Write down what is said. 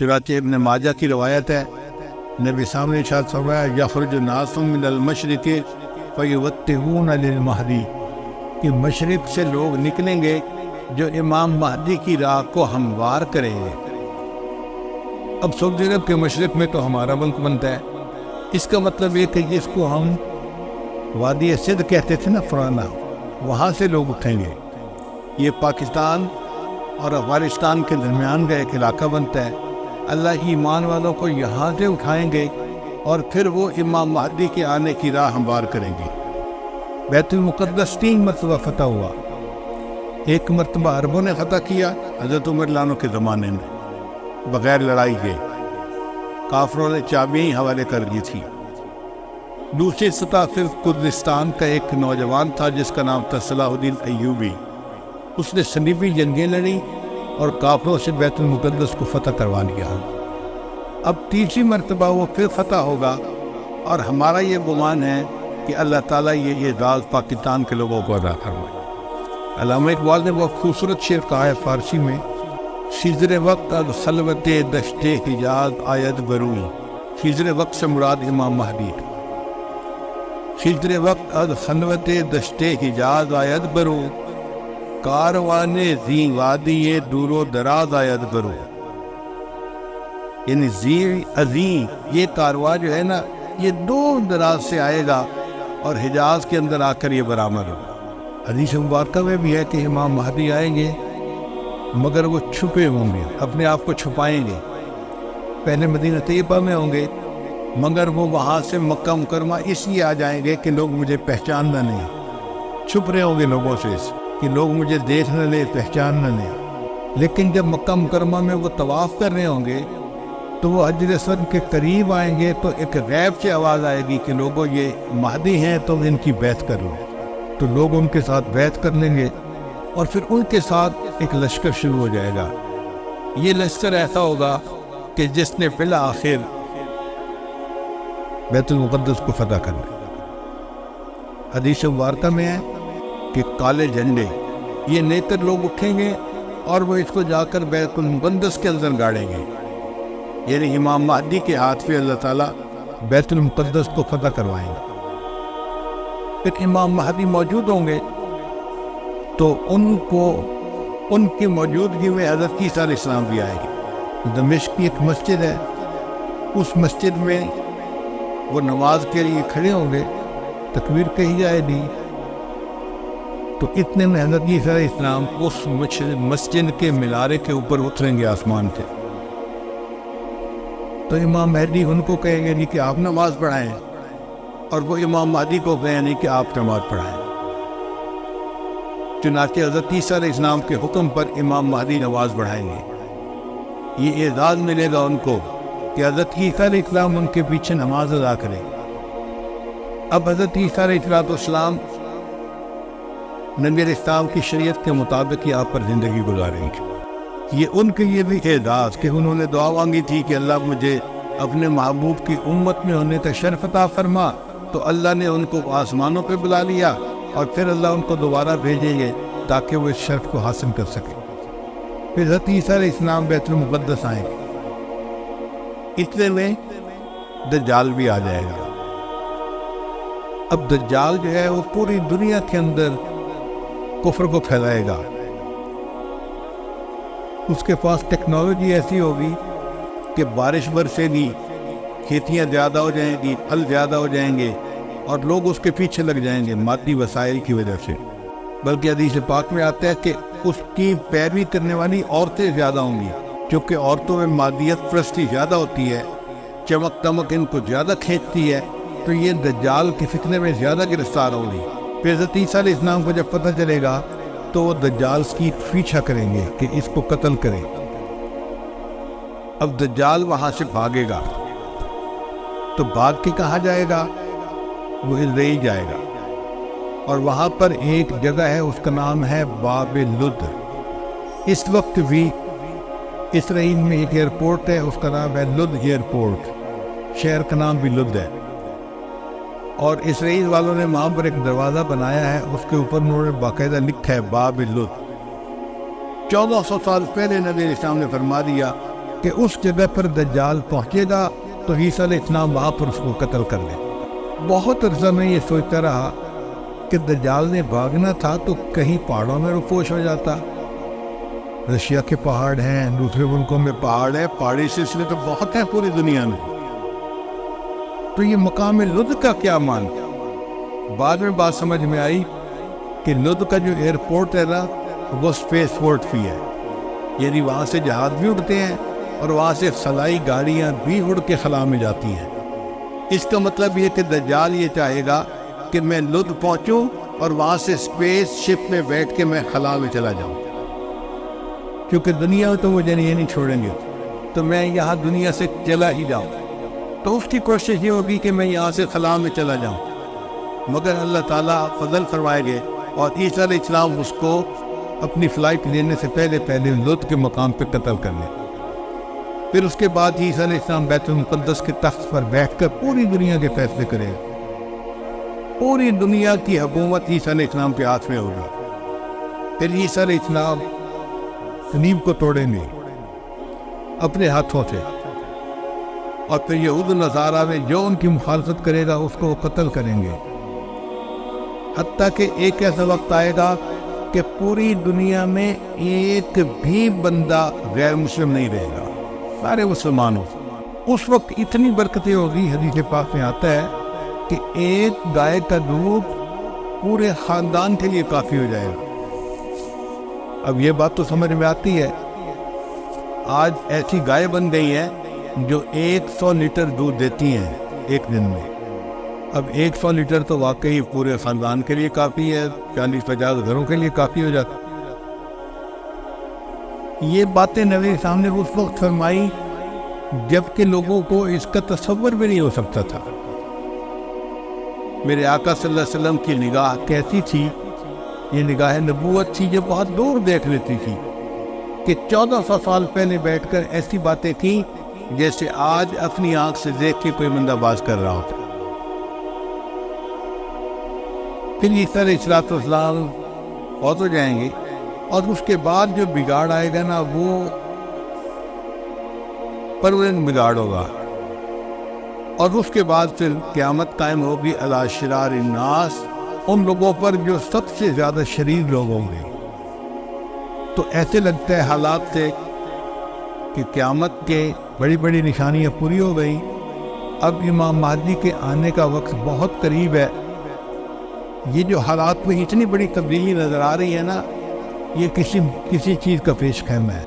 چنانچہ ابن ماجہ کی روایت ہے، نبی سامنے ارشاد فرمایا یخرج الناس من المشرق فیوتہون للمہدی، کہ مشرق سے لوگ نکلیں گے جو امام مہدی کی راہ کو ہموار کریں گے۔ اب سعودی عرب کے مشرق میں تو ہمارا ملک بنتا ہے، اس کا مطلب یہ کہ جس کو ہم وادی سندھ کہتے تھے نا پرانا، وہاں سے لوگ اٹھیں گے۔ یہ پاکستان اور افغانستان کے درمیان کا ایک علاقہ بنتا ہے۔ اللہ کی ایمان والوں کو یہاں سے اٹھائیں گے اور پھر وہ امام مہدی کے آنے کی راہ ہموار کریں گے۔ بیت المقدس 3 مرتبہ فتح ہوا۔ ایک مرتبہ عربوں نے فتح کیا حضرت عمر لانو کے زمانے میں بغیر لڑائی کے، کافروں نے چابیاں ہی حوالے کر دی تھی۔ دوسری سطح صرف کردستان کا ایک نوجوان تھا جس کا نام تھا صلاح الدین ایوبی، اس نے صلیبی جنگیں لڑیں اور کافروں سے بیت المقدس کو فتح کروا لیا۔ اب تیسری مرتبہ وہ پھر فتح ہوگا، اور ہمارا یہ گمان ہے کہ اللہ تعالیٰ یہ اعزاز پاکستان کے لوگوں کو عطا فرمائے۔ علامہ اقبال نے بہت خوبصورت شعر کہا ہے فارسی میں، خضر وقت از خلوت دشت حجاز آید برون، خضر وقت سے مراد امام مہدی، خضر وقت از خلوت دشت حجاز آید برون، کاروان زی وادی دور و دراز آید برون، یعنی زی عظیم یہ کارواں جو ہے نا یہ دور دراز سے آئے گا اور حجاز کے اندر آ کر یہ برآمد ہوگا۔ حدیث مبارکہ میں بھی ہے کہ امام مہدی آئیں گے مگر وہ چھپے ہوں گے، اپنے آپ کو چھپائیں گے۔ پہلے مدینہ طیبہ میں ہوں گے مگر وہ وہاں سے مکہ مکرمہ اس لیے آ جائیں گے کہ لوگ مجھے پہچاننا نہیں، چھپ رہے ہوں گے لوگوں سے کہ لوگ مجھے دیکھ نہ لیں، پہچان نہ لیں۔ لیکن جب مکہ مکرمہ میں وہ طواف کر رہے ہوں گے تو وہ حجر اسود کے قریب آئیں گے تو ایک غیب سے آواز آئے گی کہ لوگوں یہ مہدی ہیں تو ان کی بیعت کر لو، تو لوگ ان کے ساتھ بیعت کر لیں گے اور پھر ان کے ساتھ ایک لشکر شروع ہو جائے گا۔ یہ لشکر ایسا ہوگا کہ جس نے بالآخر بیت المقدس کو فتح کرنا۔ حدیث مبارکہ میں ہے کہ کالے جھنڈے یہ نیتر لوگ اٹھیں گے اور وہ اس کو جا کر بیت المقدس کے اندر گاڑیں گے، یعنی امام مہدی کے ہاتھ پہ اللہ تعالیٰ بیت المقدس کو فتح کروائیں گے۔ پھر امام مہدی موجود ہوں گے تو ان کی موجودگی میں حضرت عیسیٰ علیہ السلام بھی آئے گے۔ دمشق کی ایک مسجد ہے، اس مسجد میں وہ نماز کے لیے کھڑے ہوں گے، تکبیر کہی جائے گی تو اتنے میں حضرت عیسیٰ علیہ السلام اس مسجد کے مینارے کے اوپر اتریں گے آسمان سے، تو امام مہدی ان کو کہیں گے نہیں کہ آپ نماز پڑھائیں، اور وہ امام مہدی کو کہیں نہیں کہ آپ نماز پڑھائیں۔ چنانچہ حضرت عیسیٰ علیہ السلام کے حکم پر امام مہدی نماز پڑھائیں گے۔ یہ اعزاز ملے گا ان کو کہ حضرت عیسیٰ علیہ السلام ان کے پیچھے نماز ادا کریں۔ اب حضرت عیسیٰ علیہ السلام نبی علیہ السلام کی شریعت کے مطابق یہاں پر زندگی گزاریں گے۔ یہ ان کے لیے بھی اعزاز کہ انہوں نے دعا مانگی تھی کہ اللہ مجھے اپنے محبوب کی امت میں ہونے کا شرف عطا فرما، تو اللہ نے ان کو آسمانوں پہ بلا لیا اور پھر اللہ ان کو دوبارہ بھیجیں گے تاکہ وہ اس شرف کو حاصل کر سکے۔ پھر حضرت عیسیٰ علیہ السلام بیت المقدس آئیں گے، اتنے میں دجال بھی آ جائے گا۔ اب دجال جو ہے وہ پوری دنیا کے اندر کفر کو پھیلائے گا۔ اس کے پاس ٹیکنالوجی ایسی ہوگی کہ بارش برسے گی، کھیتیاں زیادہ ہو جائیں گی، پھل زیادہ ہو جائیں گے اور لوگ اس کے پیچھے لگ جائیں گے مادی وسائل کی وجہ سے۔ بلکہ حدیث پاک میں آتا ہے کہ اس کی پیروی کرنے والی عورتیں زیادہ ہوں گی، کیونکہ عورتوں میں مادیت پرستی زیادہ ہوتی ہے، چمک دمک ان کو زیادہ کھینچتی ہے، تو یہ دجال کے فتنے میں زیادہ گرفتار ہوں گی۔ پھر حضرت عیسیٰ علیہ السلام کو جب پتہ چلے گا تو وہ دجال کی پیچھا کریں گے کہ اس کو قتل کریں۔ اب دجال وہاں سے بھاگے گا تو بھاگ کے کہاں جائے گا؟ وہ اسرائیل جائے گا، اور وہاں پر ایک جگہ ہے اس کا نام ہے باب لد۔ اس وقت بھی اسرائیل میں ایک ایئرپورٹ ہے، اس کا نام ہے لد ایئرپورٹ، شہر کا نام بھی لد ہے، اور اسرائیل والوں نے وہاں پر ایک دروازہ بنایا ہے، اس کے اوپر انہوں نے باقاعدہ لکھا ہے باب لد۔ 1400 سال پہلے نبی علیہ السلام نے فرما دیا کہ اس جگہ پر دجال پہنچے گا تو عیسیٰ علیہ السلام وہاں پر اس کو قتل کر لیں۔ بہت عرصہ میں یہ سوچتا رہا کہ دجال نے بھاگنا تھا تو کہیں پہاڑوں میں رفوش ہو جاتا۔ رشیا کے پہاڑ ہیں، دوسرے ملکوں میں پہاڑ ہیں، پہاڑی سلسلے تو بہت ہیں پوری دنیا میں، تو یہ مقام لد کا کیا مان؟ بعد میں بات سمجھ میں آئی کہ لد کا جو ایئرپورٹ ہے نا وہ سپیس پورٹ بھی ہے، یعنی وہاں سے جہاز بھی اڑتے ہیں اور وہاں سے خلائی گاڑیاں بھی اڑ کے خلا میں جاتی ہیں۔ اس کا مطلب یہ کہ دجال یہ چاہے گا کہ میں لد پہنچوں اور وہاں سے سپیس شپ میں بیٹھ کے میں خلا میں چلا جاؤں، کیونکہ دنیا تو مجھے یہ نہیں چھوڑیں گے، تو میں یہاں دنیا سے چلا ہی جاؤں۔ تو اس کی کوشش یہ ہوگی کہ میں یہاں سے خلا میں چلا جاؤں، مگر اللہ تعالیٰ فضل فرمائے گے اور عیسیٰ علیہ السلام اس کو اپنی فلائٹ لینے سے پہلے لد کے مقام پہ قتل کر لیں۔ پھر اس کے بعد عیسیٰ علیہ السلام بیت المقدس کے تخت پر بیٹھ کر پوری دنیا کے فیصلے کرے گا۔ پوری دنیا کی حکومت عیسیٰ علیہ السلام کے ہاتھ میں ہوگی۔ پھر عیسیٰ علیہ السلام صلیب کو توڑیں گے اپنے ہاتھوں سے، اور پھر یہود و نصارہ میں جو ان کی مخالفت کرے گا اس کو وہ قتل کریں گے، حتیٰ کہ ایک ایسا وقت آئے گا کہ پوری دنیا میں ایک بھی بندہ غیر مسلم نہیں رہے گا، سارے مسلمان ہو۔ اس وقت اتنی برکتیں ہوگی، حدیث پاک میں آتا ہے کہ ایک گائے کا دودھ پورے خاندان کے لیے کافی ہو جائے گا۔ اب یہ بات تو سمجھ میں آتی ہے، آج ایسی گائے بن گئی ہیں جو 100 لیٹر دودھ دیتی ہیں ایک دن میں۔ اب 100 لیٹر تو واقعی پورے خاندان کے لیے کافی ہے، 40-50 گھروں کے لیے کافی ہو جاتا۔ یہ باتیں نبی سامنے اس وقت فرمائی جب کہ لوگوں کو اس کا تصور بھی نہیں ہو سکتا تھا۔ میرے آقا صلی اللہ علیہ وسلم کی نگاہ کیسی تھی؟ یہ نگاہ نبوت تھی جو بہت دور دیکھ لیتی تھی، کہ 1400 سال پہلے بیٹھ کر ایسی باتیں تھیں جیسے آج اپنی آنکھ سے دیکھ کے کوئی بندہ باز کر رہا ہوتا۔ پھر عیسیٰ علیہ السلام فوت ہو جائیں گے، اور اس کے بعد جو بگاڑ آئے گا نا وہ پرماننٹ بگاڑ ہوگا، اور اس کے بعد پھر قیامت قائم ہوگی علی شرار الناس، ان لوگوں پر جو سب سے زیادہ شریر لوگ ہوں گے۔ تو ایسے لگتا ہے حالات سے کہ قیامت کے بڑی بڑی نشانیاں پوری ہو گئی، اب امام مہدی کے آنے کا وقت بہت قریب ہے۔ یہ جو حالات میں اتنی بڑی تبدیلی نظر آ رہی ہے نا، یہ کسی چیز کا پیش خیمہ ہے۔